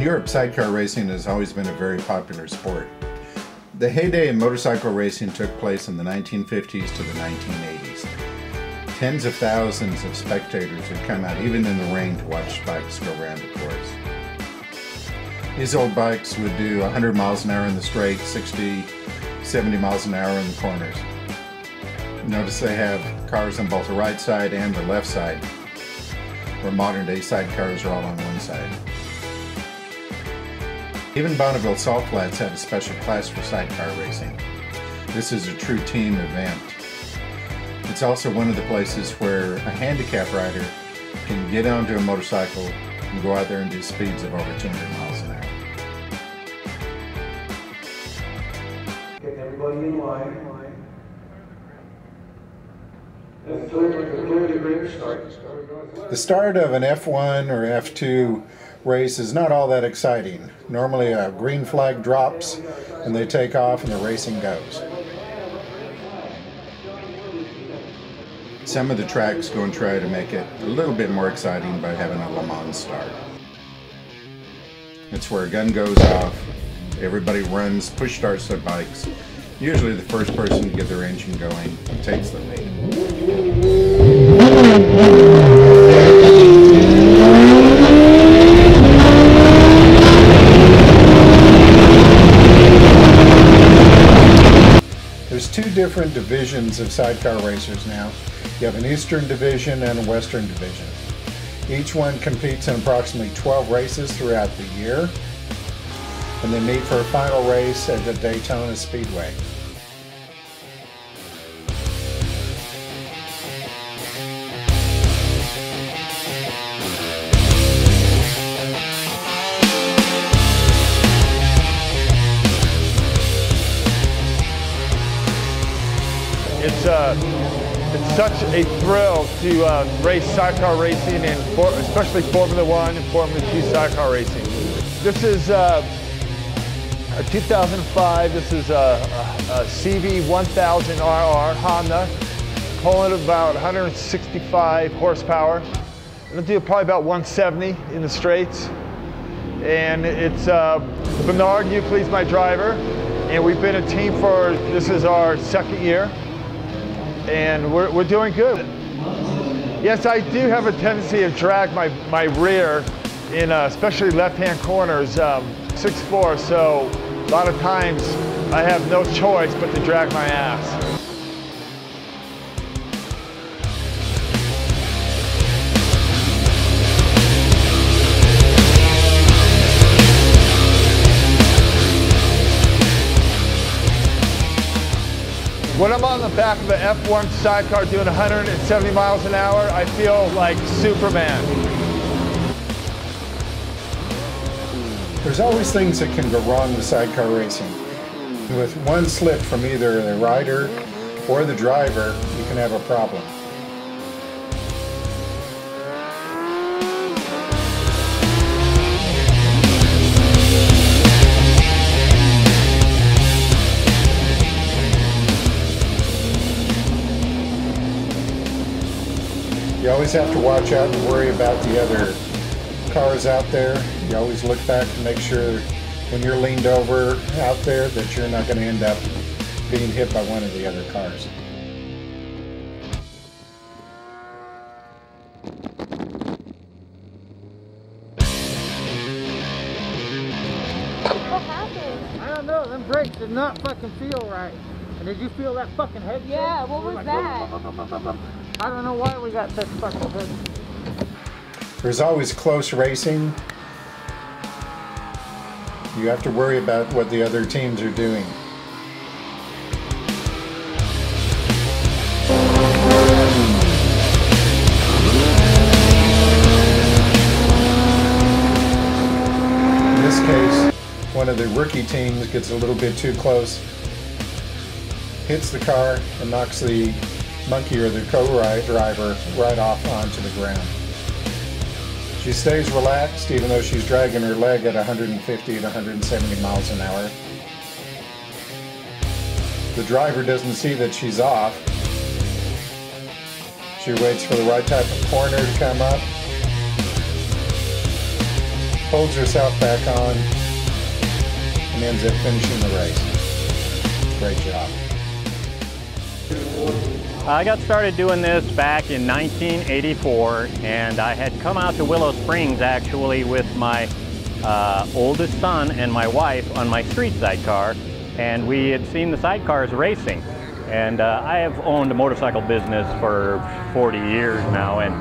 Europe, sidecar racing has always been a very popular sport. The heyday in motorcycle racing took place in the 1950s to the 1980s. Tens of thousands of spectators would come out, even in the rain, to watch bikes go around the course. These old bikes would do 100 miles an hour in the straight, 60, 70 miles an hour in the corners. Notice they have cars on both the right side and the left side, where modern day sidecars are all on one side. Even Bonneville Salt Flats have a special class for sidecar racing. This is a true team event. It's also one of the places where a handicap rider can get onto a motorcycle and go out there and do speeds of over 200 miles an hour. Get everybody in line. The start of an F1 or F2 race is not all that exciting. Normally a green flag drops and they take off and the racing goes. Some of the tracks go and try to make it a little bit more exciting by having a Le Mans start. It's where a gun goes off, everybody runs, push starts their bikes. Usually the first person to get their engine going takes the lead. There's two different divisions of sidecar racers now. You have an Eastern Division and a Western Division. Each one competes in approximately 12 races throughout the year, and they meet for a final race at the Daytona Speedway. It's such a thrill to race sidecar racing, and especially Formula 1 and Formula 2 sidecar racing. This is a 2005. This is a CV1000RR Honda, pulling at about 165 horsepower. It'll do probably about 170 in the straights. And it's Bernard Euclid's my driver, and we've been a team for, this is our second year. And we're doing good. Yes, I do have a tendency to drag my rear in especially left-hand corners, 6'4", so a lot of times I have no choice but to drag my ass. When I'm on the back of an F1 sidecar doing 170 miles an hour, I feel like Superman. There's always things that can go wrong with sidecar racing. With one slip from either the rider or the driver, you can have a problem. You always have to watch out and worry about the other cars out there. You always look back to make sure when you're leaned over out there that you're not going to end up being hit by one of the other cars. What happened? I don't know, them brakes did not fucking feel right. And did you feel that fucking head shake? Yeah, what was that? I don't know why we got this fucking good. There's always close racing. You have to worry about what the other teams are doing. In this case, one of the rookie teams gets a little bit too close, hits the car, and knocks the monkey or the co-driver right off onto the ground. She stays relaxed even though she's dragging her leg at 150 to 170 miles an hour. The driver doesn't see that she's off. She waits for the right type of corner to come up, pulls herself back on, and ends up finishing the race. Great job. I got started doing this back in 1984, and I had come out to Willow Springs actually with my oldest son and my wife on my street sidecar, and we had seen the sidecars racing. And I have owned a motorcycle business for 40 years now, and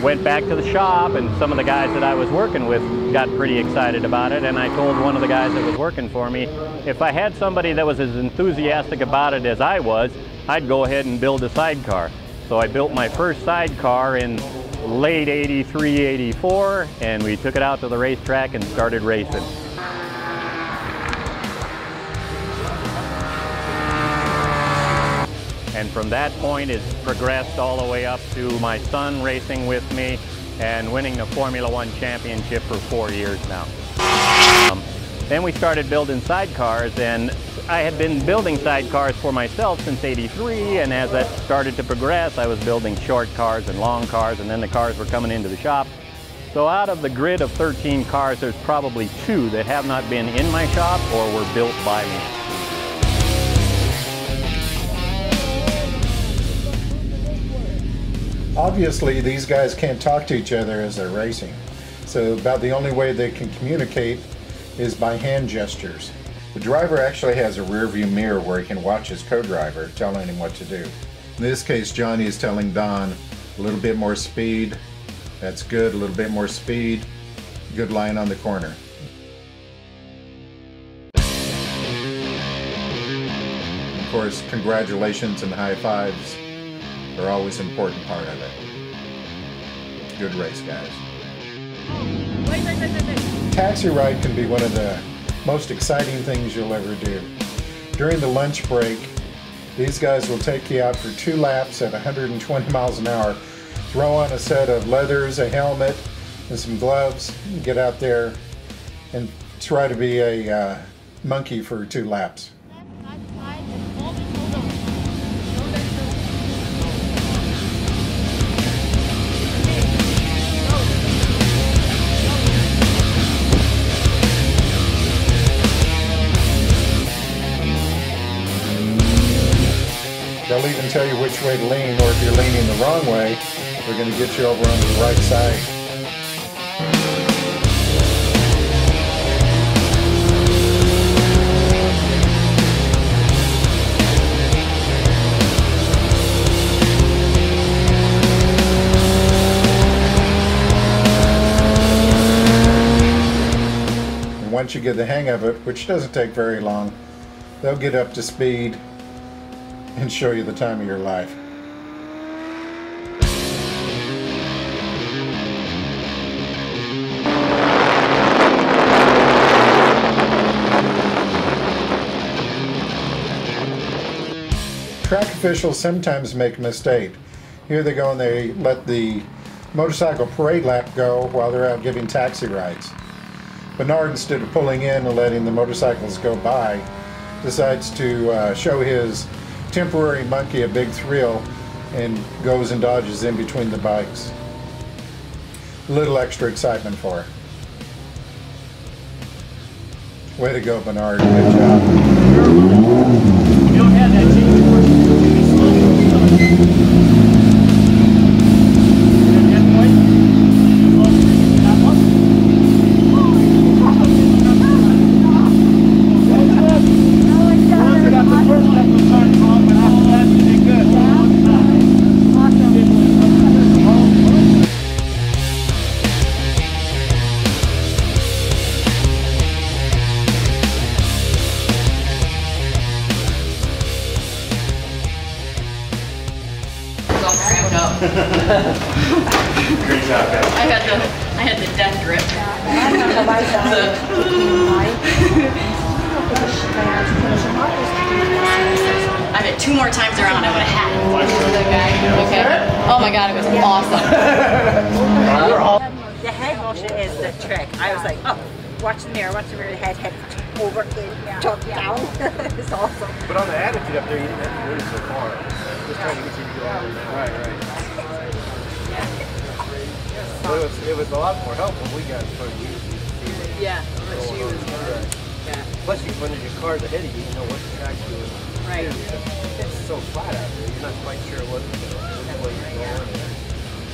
went back to the shop, and some of the guys that I was working with got pretty excited about it, and I told one of the guys that was working for me, if I had somebody that was as enthusiastic about it as I was, I'd go ahead and build a sidecar. So I built my first sidecar in late 83, 84, and we took it out to the racetrack and started racing. And from that point, it's progressed all the way up to my son racing with me and winning the Formula One championship for 4 years now. Then we started building sidecars, and I had been building sidecars for myself since '83, and as that started to progress, I was building short cars and long cars, and then the cars were coming into the shop. So out of the grid of 13 cars, there's probably 2 that have not been in my shop or were built by me. Obviously, these guys can't talk to each other as they're racing, so about the only way they can communicate is by hand gestures. The driver actually has a rear view mirror where he can watch his co-driver telling him what to do. In this case, Johnny is telling Don a little bit more speed. That's good, a little bit more speed. Good line on the corner. Of course, congratulations and high fives are always an important part of it. Good race, guys. Taxi ride can be one of the most exciting things you'll ever do. During the lunch break, these guys will take you out for 2 laps at 120 miles an hour, throw on a set of leathers, a helmet, and some gloves, and get out there and try to be a monkey for 2 laps. They'll even tell you which way to lean, or if you're leaning the wrong way, they're going to get you over onto the right side. And once you get the hang of it, which doesn't take very long, they'll get up to speed and show you the time of your life. Track officials sometimes make a mistake. Here they go and they let the motorcycle parade lap go while they're out giving taxi rides. Bernard, instead of pulling in and letting the motorcycles go by, decides to show his temporary monkey a big thrill and goes and dodges in between the bikes. A little extra excitement for her. Way to go, Bernard. Good job. You don't have that change. Great job, guys. I had the death grip. I bet 2 more times around I would have had it. Okay. Oh my god, it was awesome. The head motion is the trick. I was like, oh, watch the mirror, head over, in, tuck down. It's awesome. But on the attitude up there, you didn't have to move so far. Just trying to get you to go over there. Right. It was a lot more helpful. We got from you. Yeah, but she was good. Yeah. Plus, when there's your cars ahead of you, you know what the track's doing. Right. It's so flat out there, you're not quite sure which way you're going.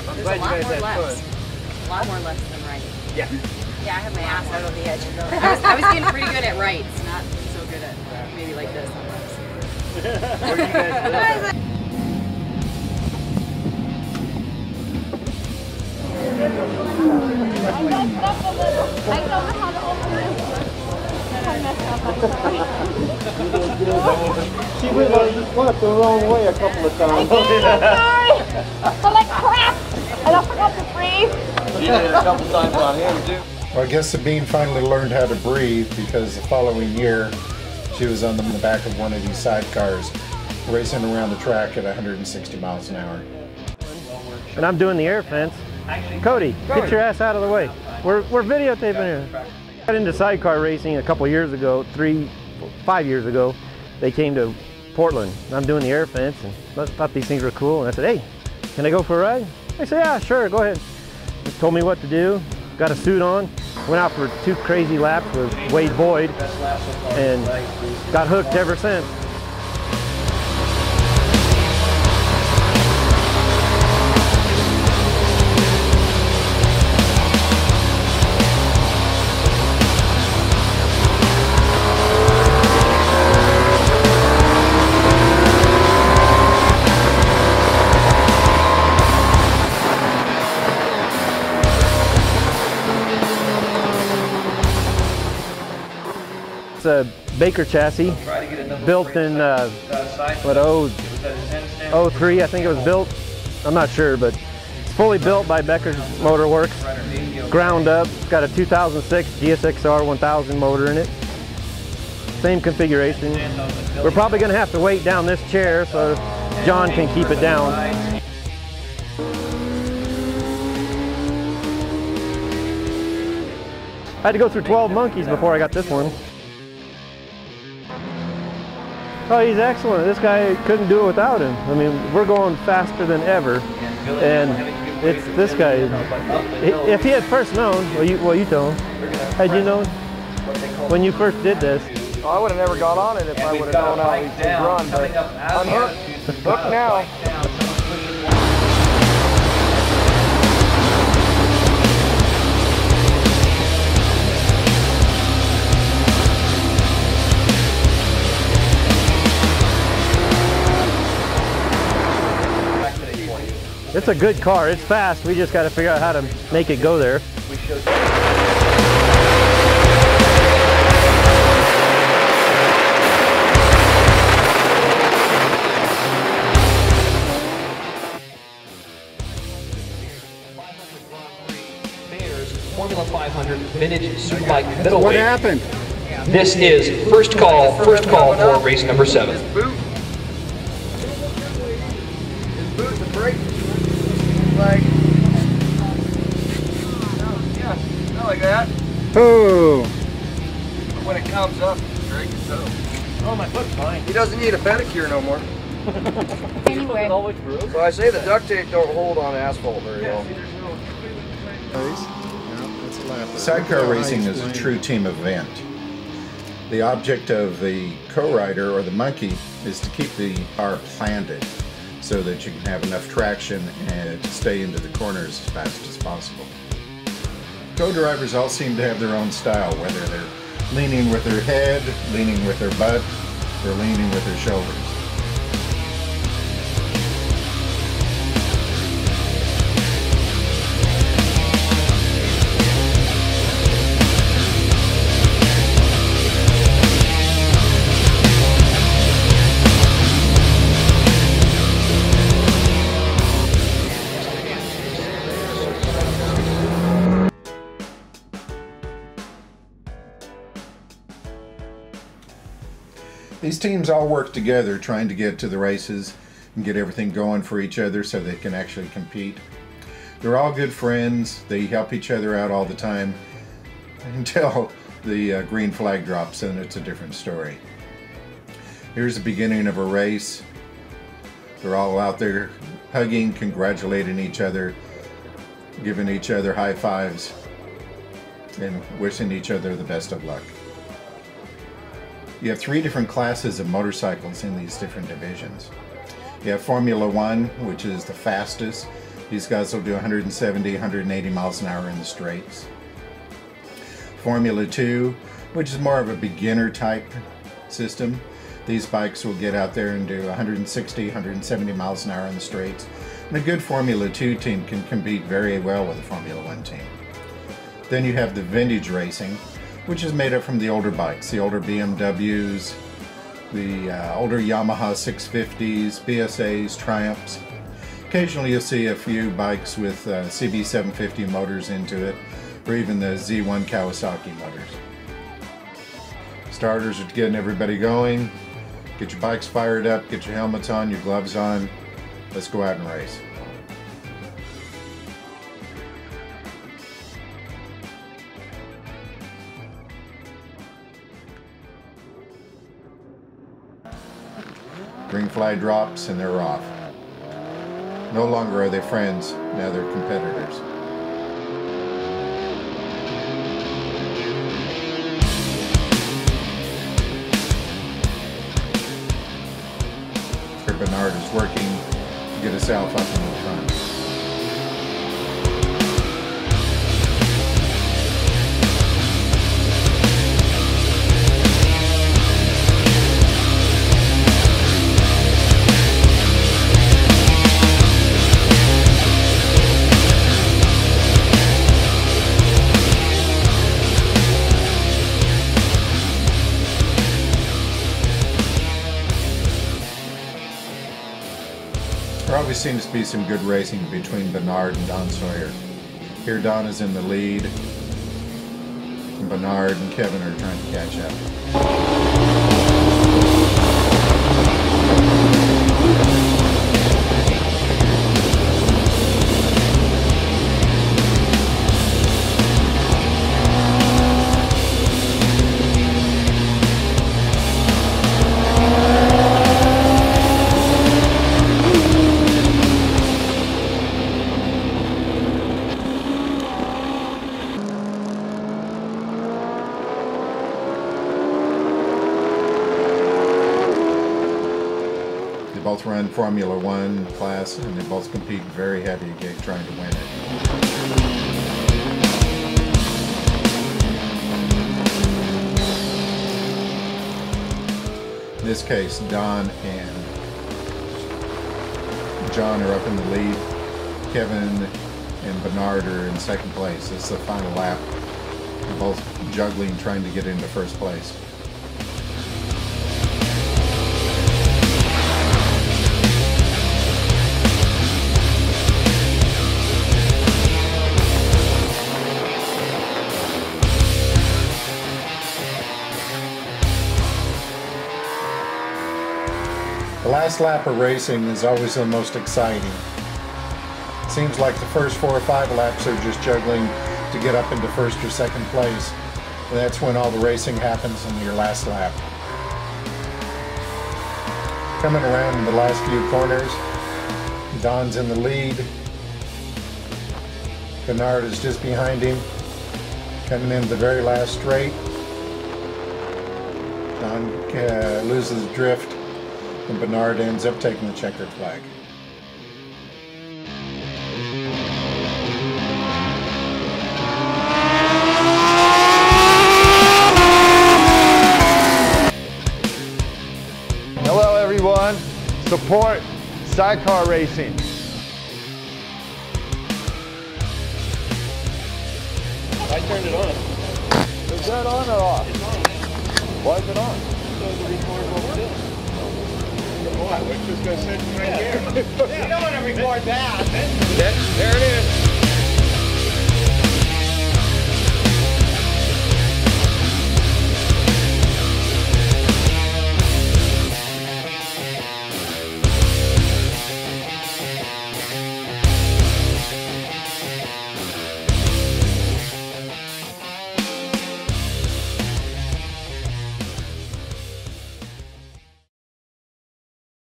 I'm There's glad a lot you guys more had lefts. fun. A lot more lefts than right. Yeah. Yeah, I have my ass out on the edge. I was getting pretty good at rights, not so good at maybe like this sometimes. Where do you guys live? I messed up a little. I don't know how to open this. I messed up. I'm sorry. She went the wrong way a couple of times. I'm sorry. I'm like crap. And I forgot to breathe. She did it a couple times on him too. Well, I guess Sabine finally learned how to breathe because the following year she was on the back of one of these sidecars racing around the track at 160 miles an hour. And I'm doing the air fence. Cody, get your ass out of the way. We're videotaping here. I got into sidecar racing a couple years ago, 5 years ago. They came to Portland. I'm doing the air fence and I thought these things were cool. And I said, hey, can I go for a ride? They said, yeah, sure, go ahead. They told me what to do. Got a suit on. Went out for 2 crazy laps with Wade Boyd and got hooked ever since. It's a Baker chassis, built in, 03, I think it was built. I'm not sure, but it's fully built by Becker's Motor Works, ground up. It's got a 2006 GSXR 1000 motor in it. Same configuration. We're probably going to have to weight down this chair so John can keep it down. I had to go through 12 monkeys before I got this one. Oh, he's excellent. This guy couldn't do it without him. I mean, we're going faster than ever, and it's this guy. If he had first known, well, you told him. Had you known when you first did this? Well, I would have never got on it if I would have known how these things run, but I'm hooked. Hooked now. It's a good car. It's fast. We just got to figure out how to make it go there. Formula 500 vintage superbike middleweight. What happened? This is first call for race number 7. Like that. Oh. When it comes up, Drake is so. Oh, my foot's fine. He doesn't need a pedicure no more. Anyway. So I say the duct tape don't hold on asphalt very well. Sidecar racing is a true team event. The object of the co-rider or the monkey is to keep the car planted so that you can have enough traction and stay into the corners as fast as possible. Co-drivers all seem to have their own style, whether they're leaning with their head, leaning with their butt, or leaning with their shoulders. These teams all work together trying to get to the races and get everything going for each other so they can actually compete. They're all good friends. They help each other out all the time until the green flag drops, and it's a different story. Here's the beginning of a race. They're all out there hugging, congratulating each other, giving each other high fives. and wishing each other the best of luck. You have 3 different classes of motorcycles in these different divisions. You have Formula 1, which is the fastest. These guys will do 170, 180 miles an hour in the straights. Formula 2, which is more of a beginner type system. These bikes will get out there and do 160, 170 miles an hour in the straights. And a good Formula 2 team can compete very well with a Formula 1 team. Then you have the vintage racing, which is made up from the older bikes, the older BMWs, the older Yamaha 650s, BSAs, Triumphs. Occasionally you'll see a few bikes with CB750 motors into it, or even the Z1 Kawasaki motors. Starters are getting everybody going. Get your bikes fired up, get your helmets on, your gloves on. Let's go out and race. Green flag drops and they're off. No longer are they friends, now they're competitors. Bernard is working to get himself up in the front. There always seems to be some good racing between Bernard and Don Sawyer. Here Don is in the lead, and Bernard and Kevin are trying to catch up. They both run Formula 1 class, and they both compete very heavy gig trying to win it. In this case, Don and John are up in the lead. Kevin and Bernard are in second place. It's the final lap. They're both juggling, trying to get into first place. The last lap of racing is always the most exciting. It seems like the first 4 or 5 laps are just juggling to get up into first or second place. And that's when all the racing happens in your last lap. Coming around in the last few corners, Don's in the lead. Bernard is just behind him. Coming into the very last straight. Don loses drift, and Bernard ends up taking the checkered flag. Hello everyone, support Sidecar Racing. I turned it on. Is that on or off? It's on. Why is it on? So to record what we're doing. What? We're just going to sit right here. You don't want to record that. There it is.